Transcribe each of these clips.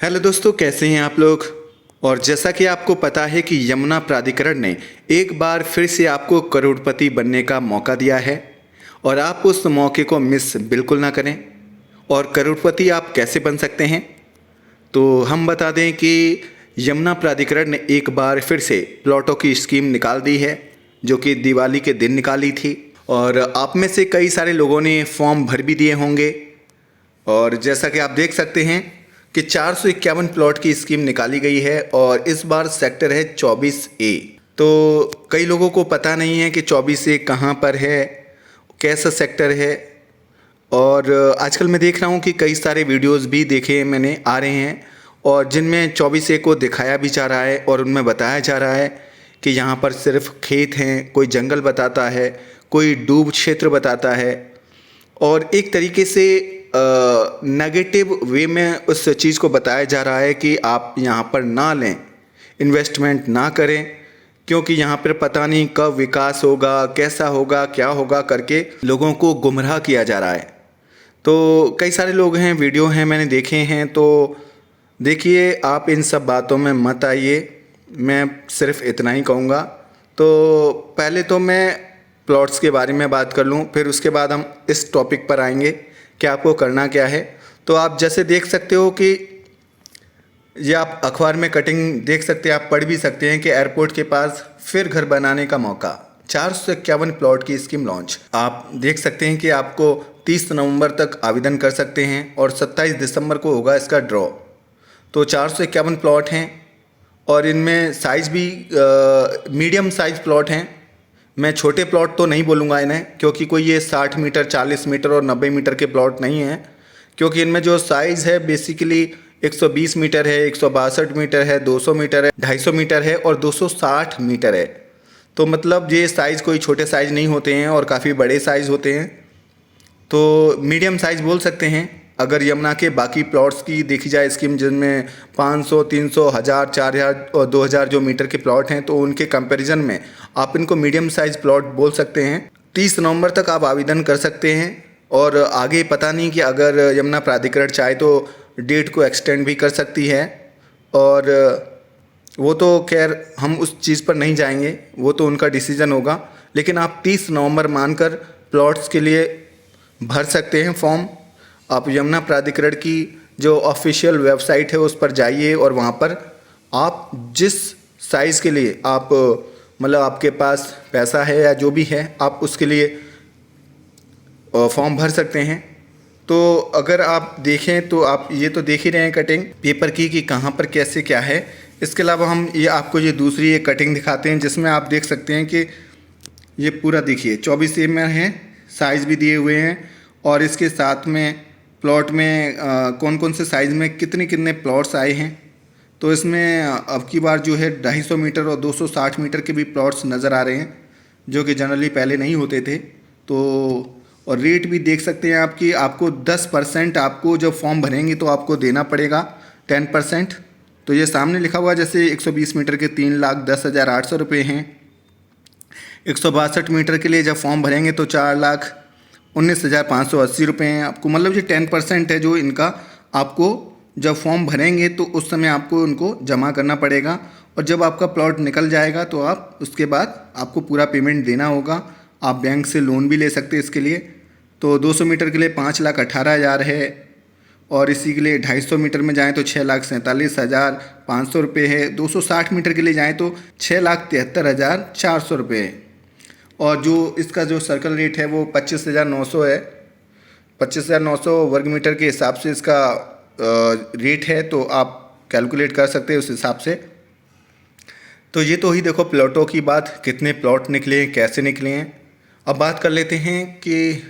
Hello दोस्तों, कैसे हैं आप लोग। और जैसा कि आपको पता है कि यमुना प्राधिकरण ने एक बार फिर से आपको करोड़पति बनने का मौका दिया है और आप उस मौके को मिस बिल्कुल ना करें। और करोड़पति आप कैसे बन सकते हैं, तो हम बता दें कि यमुना प्राधिकरण ने एक बार फिर से प्लॉटों की स्कीम निकाल दी है, जो कि दिवाली के दिन निकाली थी। और आप में से कई सारे लोगों ने फॉर्म भर भी दिए होंगे। और जैसा कि आप देख सकते हैं कि 451 प्लॉट की स्कीम निकाली गई है और इस बार सेक्टर है 24A। तो कई लोगों को पता नहीं है कि 24A कहाँ पर है, कैसा सेक्टर है। और आजकल मैं देख रहा हूँ कि कई सारे वीडियोस भी देखे मैंने आ रहे हैं और जिनमें 24A को दिखाया भी जा रहा है और उनमें बताया जा रहा है कि यहाँ पर सिर्फ खेत हैं, कोई जंगल बताता है, कोई डूब क्षेत्र बताता है। और एक तरीके से नेगेटिव वे में उस चीज़ को बताया जा रहा है कि आप यहाँ पर ना लें, इन्वेस्टमेंट ना करें, क्योंकि यहाँ पर पता नहीं कब विकास होगा, कैसा होगा, क्या होगा करके लोगों को गुमराह किया जा रहा है। तो कई सारे लोग हैं, वीडियो हैं, मैंने देखे हैं। तो देखिए, आप इन सब बातों में मत आइए, मैं सिर्फ इतना ही कहूँगा। तो पहले तो मैं प्लॉट्स के बारे में बात कर लूँ, फिर उसके बाद हम इस टॉपिक पर आएंगे कि आपको करना क्या है। तो आप जैसे देख सकते हो कि ये आप अखबार में कटिंग देख सकते हैं, आप पढ़ भी सकते हैं कि एयरपोर्ट के पास फिर घर बनाने का मौका, 451 प्लॉट की स्कीम लॉन्च। आप देख सकते हैं कि आपको 30 नवंबर तक आवेदन कर सकते हैं और 27 दिसंबर को होगा इसका ड्रॉ। तो 451 प्लॉट हैं और इनमें साइज़ भी मीडियम साइज़ प्लॉट हैं। मैं छोटे प्लॉट तो नहीं बोलूँगा इन्हें, क्योंकि कोई ये 60 मीटर, 40 मीटर और 90 मीटर के प्लॉट नहीं हैं, क्योंकि इनमें जो साइज़ है बेसिकली 120 मीटर है, 162 मीटर है, 200 मीटर है, 250 मीटर है और 260 मीटर है। तो मतलब ये साइज़ कोई छोटे साइज़ नहीं होते हैं और काफ़ी बड़े साइज़ होते हैं। तो मीडियम साइज़ बोल सकते हैं। अगर यमुना के बाकी प्लॉट्स की देखी जाए स्कीम, जिनमें 500, 300, 1000, 4000 और 2000 जो मीटर के प्लॉट हैं, तो उनके कंपैरिजन में आप इनको मीडियम साइज़ प्लॉट बोल सकते हैं। 30 नवंबर तक आप आवेदन कर सकते हैं और आगे पता नहीं कि अगर यमुना प्राधिकरण चाहे तो डेट को एक्सटेंड भी कर सकती है। और वो तो खैर हम उस चीज़ पर नहीं जाएंगे, वो तो उनका डिसीज़न होगा। लेकिन आप 30 नवंबर मानकर प्लॉट्स के लिए भर सकते हैं फॉर्म। आप यमुना प्राधिकरण की जो ऑफिशियल वेबसाइट है उस पर जाइए और वहाँ पर आप जिस साइज़ के लिए आप मतलब आपके पास पैसा है या जो भी है, आप उसके लिए फॉर्म भर सकते हैं। तो अगर आप देखें तो आप ये तो देख ही रहे हैं कटिंग पेपर की कि कहाँ पर कैसे क्या है। इसके अलावा हम ये आपको ये दूसरी एक कटिंग दिखाते हैं, जिसमें आप देख सकते हैं कि ये पूरा देखिए 24A में है, साइज़ भी दिए हुए हैं और इसके साथ में प्लॉट में कौन कौन से साइज़ में कितने कितने प्लॉट्स आए हैं। तो इसमें अब की बार जो है 250 मीटर और 260 मीटर के भी प्लॉट्स नज़र आ रहे हैं, जो कि जनरली पहले नहीं होते थे। तो और रेट भी देख सकते हैं आपकी, आपको 10% आपको जब फॉर्म भरेंगे तो आपको देना पड़ेगा 10%। तो ये सामने लिखा हुआ जैसे 120 मीटर के 3,10,800 रुपये हैं। 162 मीटर के लिए जब फॉर्म भरेंगे तो 4,19,580 रुपये हैं आपको। मतलब ये 10% है जो इनका आपको जब फॉर्म भरेंगे तो उस समय आपको उनको जमा करना पड़ेगा। और जब आपका प्लॉट निकल जाएगा तो आप उसके बाद आपको पूरा पेमेंट देना होगा। आप बैंक से लोन भी ले सकते हैं इसके लिए। तो 200 मीटर के लिए 5,18,000 है और इसी के लिए 250 मीटर में जाएँ तो 6,47,500 रुपये है। 260 मीटर के लिए जाएँ तो 6,73,400 रुपये है। और जो इसका जो सर्कल रेट है वो 25,900 है। 25,900 वर्ग मीटर के हिसाब से इसका रेट है, तो आप कैलकुलेट कर सकते हैं उस हिसाब से। तो ये तो ही देखो प्लॉटों की बात, कितने प्लॉट निकले हैं, कैसे निकले हैं। अब बात कर लेते हैं कि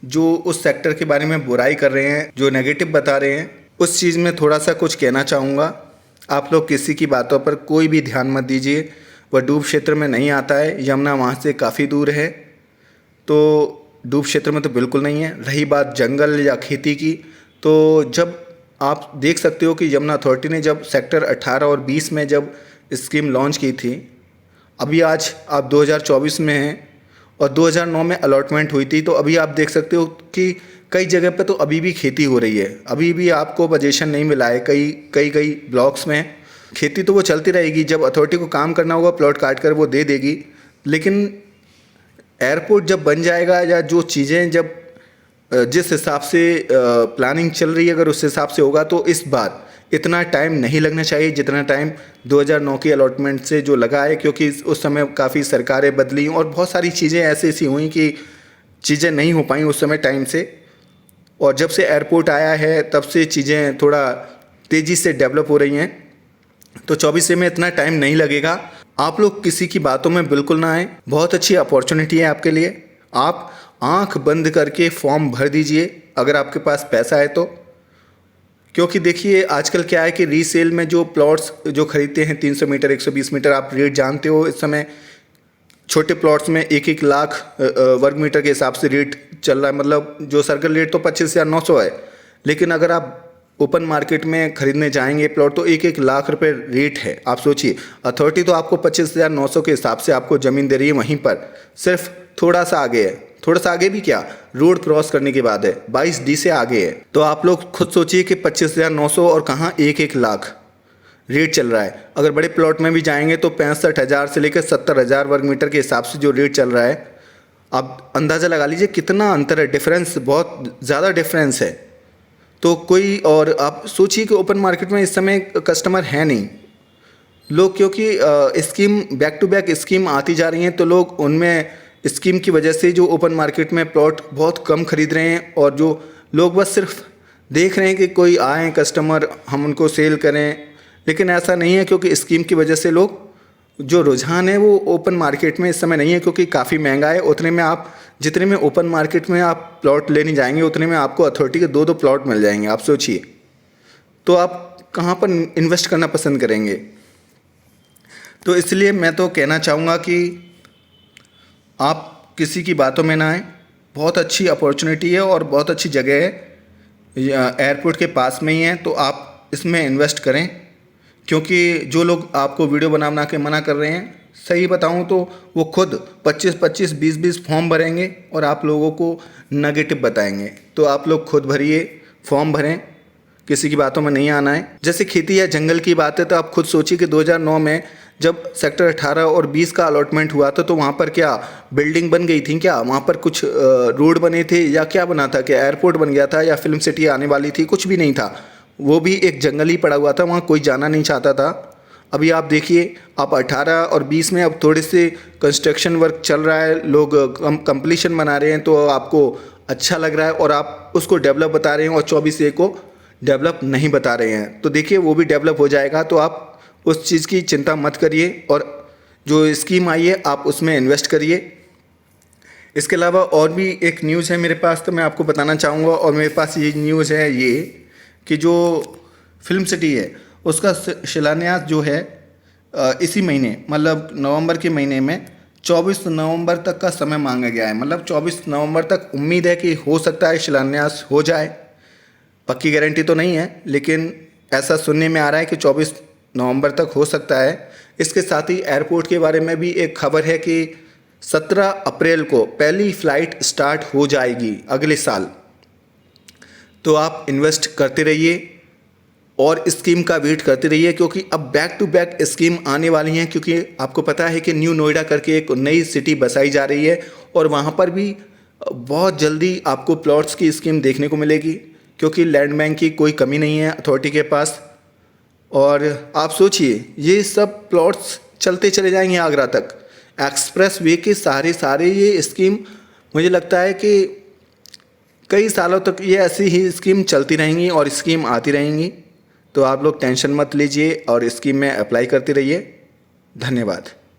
जो उस सेक्टर के बारे में बुराई कर रहे हैं, जो नेगेटिव बता रहे हैं, उस चीज़ में थोड़ा सा कुछ कहना चाहूँगा। आप लोग किसी की बातों पर कोई भी ध्यान मत दीजिए। वह डूब क्षेत्र में नहीं आता है, यमुना वहाँ से काफ़ी दूर है, तो डूब क्षेत्र में तो बिल्कुल नहीं है। रही बात जंगल या खेती की, तो जब आप देख सकते हो कि यमुना अथॉरिटी ने जब सेक्टर 18 और 20 में जब स्कीम लॉन्च की थी, अभी आज आप 2024 में हैं और 2009 में अलॉटमेंट हुई थी, तो अभी आप देख सकते हो कि कई जगह पे तो अभी भी खेती हो रही है, अभी भी आपको पोजीशन नहीं मिला है। कई कई कई ब्लॉक्स में खेती तो वो चलती रहेगी, जब अथॉरिटी को काम करना होगा प्लॉट काट कर वो दे देगी। लेकिन एयरपोर्ट जब बन जाएगा या जो चीज़ें जब जिस हिसाब से प्लानिंग चल रही है अगर उस हिसाब से होगा तो इस बार इतना टाइम नहीं लगना चाहिए जितना टाइम 2009 की अलॉटमेंट से जो लगा है, क्योंकि उस समय काफ़ी सरकारें बदली और बहुत सारी चीज़ें ऐसी ऐसी हुई कि चीज़ें नहीं हो पाई उस समय टाइम से। और जब से एयरपोर्ट आया है तब से चीज़ें थोड़ा तेज़ी से डेवलप हो रही हैं, तो 24 में इतना टाइम नहीं लगेगा। आप लोग किसी की बातों में बिल्कुल ना आए, बहुत अच्छी अपॉर्चुनिटी है आपके लिए। आप आंख बंद करके फॉर्म भर दीजिए अगर आपके पास पैसा है तो, क्योंकि देखिए आजकल क्या है कि रीसेल में जो प्लॉट्स जो खरीदते हैं 300 मीटर 120 मीटर, आप रेट जानते हो इस समय छोटे प्लॉट्स में 1-1 लाख वर्ग मीटर के हिसाब से रेट चल रहा है। मतलब जो सर्कल रेट तो 25,900 है, लेकिन अगर आप ओपन मार्केट में खरीदने जाएंगे प्लॉट तो 1-1 लाख रुपए रेट है। आप सोचिए, अथॉरिटी तो आपको 25,900 के हिसाब से आपको ज़मीन दे रही है, वहीं पर सिर्फ थोड़ा सा आगे है, थोड़ा सा आगे भी क्या, रोड क्रॉस करने के बाद है, 22D से आगे है। तो आप लोग खुद सोचिए कि 25,900 और कहाँ 1-1 लाख रेट चल रहा है। अगर बड़े प्लॉट में भी जाएंगे तो 65,000 से लेकर 70,000 वर्ग मीटर के हिसाब से जो रेट चल रहा है, आप अंदाज़ा लगा लीजिए कितना अंतर है, डिफरेंस बहुत ज़्यादा डिफरेंस है। तो कोई, और आप सोचिए कि ओपन मार्केट में इस समय कस्टमर है नहीं लोग, क्योंकि scheme back to back scheme आती जा रही हैं, तो लोग उनमें स्कीम की वजह से जो ओपन मार्केट में प्लॉट बहुत कम खरीद रहे हैं, और जो लोग बस सिर्फ देख रहे हैं कि कोई आए कस्टमर हम उनको सेल करें। लेकिन ऐसा नहीं है, क्योंकि स्कीम की वजह से लोग जो रुझान है वो ओपन मार्केट में इस समय नहीं है, क्योंकि काफ़ी महंगा है। उतने में आप, जितने में ओपन मार्केट में आप प्लॉट लेने जाएंगे उतने में आपको अथॉरिटी के 2-2 प्लॉट मिल जाएंगे। आप सोचिए, तो आप कहाँ पर इन्वेस्ट करना पसंद करेंगे। तो इसलिए मैं तो कहना चाहूँगा कि आप किसी की बातों में ना आए, बहुत अच्छी अपॉर्चुनिटी है और बहुत अच्छी जगह है, एयरपोर्ट के पास में ही है, तो आप इसमें इन्वेस्ट करें। क्योंकि जो लोग आपको वीडियो बना के मना कर रहे हैं, सही बताऊं तो वो खुद 25-25 20-20 फॉर्म भरेंगे और आप लोगों को नेगेटिव बताएंगे। तो आप लोग खुद भरिए, फॉर्म भरें, किसी की बातों में नहीं आना है। जैसे खेती या जंगल की बात है तो आप खुद सोचिए कि 2009 में जब सेक्टर 18 और 20 का अलॉटमेंट हुआ था तो वहाँ पर क्या बिल्डिंग बन गई थी, क्या वहाँ पर कुछ रोड बने थे या क्या बना था, क्या एयरपोर्ट बन गया था या फिल्म सिटी आने वाली थी, कुछ भी नहीं था। वो भी एक जंगल ही पड़ा हुआ था, वहाँ कोई जाना नहीं चाहता था। अभी आप देखिए, आप 18 और 20 में अब थोड़े से कंस्ट्रक्शन वर्क चल रहा है, लोग कंप्लीशन बना रहे हैं, तो आपको अच्छा लग रहा है और आप उसको डेवलप बता रहे हैं, और 24A को डेवलप नहीं बता रहे हैं। तो देखिए वो भी डेवलप हो जाएगा, तो आप उस चीज़ की चिंता मत करिए, और जो स्कीम आई है आप उसमें इन्वेस्ट करिए। इसके अलावा और भी एक न्यूज़ है मेरे पास, तो मैं आपको बताना चाहूँगा। और मेरे पास ये न्यूज़ है ये कि जो फिल्म सिटी है उसका शिलान्यास जो है इसी महीने, मतलब नवंबर के महीने में 24 नवंबर तक का समय मांगा गया है। मतलब 24 नवंबर तक उम्मीद है कि हो सकता है शिलान्यास हो जाए, पक्की गारंटी तो नहीं है, लेकिन ऐसा सुनने में आ रहा है कि 24 नवंबर तक हो सकता है। इसके साथ ही एयरपोर्ट के बारे में भी एक खबर है कि 17 अप्रैल को पहली फ़्लाइट स्टार्ट हो जाएगी अगले साल। तो आप इन्वेस्ट करते रहिए और स्कीम का वेट करते रहिए, क्योंकि अब बैक टू बैक स्कीम आने वाली हैं। क्योंकि आपको पता है कि न्यू नोएडा करके एक नई सिटी बसाई जा रही है और वहाँ पर भी बहुत जल्दी आपको प्लॉट्स की स्कीम देखने को मिलेगी, क्योंकि लैंड बैंक की कोई कमी नहीं है अथॉरिटी के पास। और आप सोचिए, ये सब प्लॉट्स चलते चले जाएंगे आगरा तक, एक्सप्रेस वे के सारे ये स्कीम, मुझे लगता है कि कई सालों तक ये ऐसी ही स्कीम चलती रहेंगी और स्कीम आती रहेंगी। तो आप लोग टेंशन मत लीजिए और स्कीम में अप्लाई करते रहिए। धन्यवाद।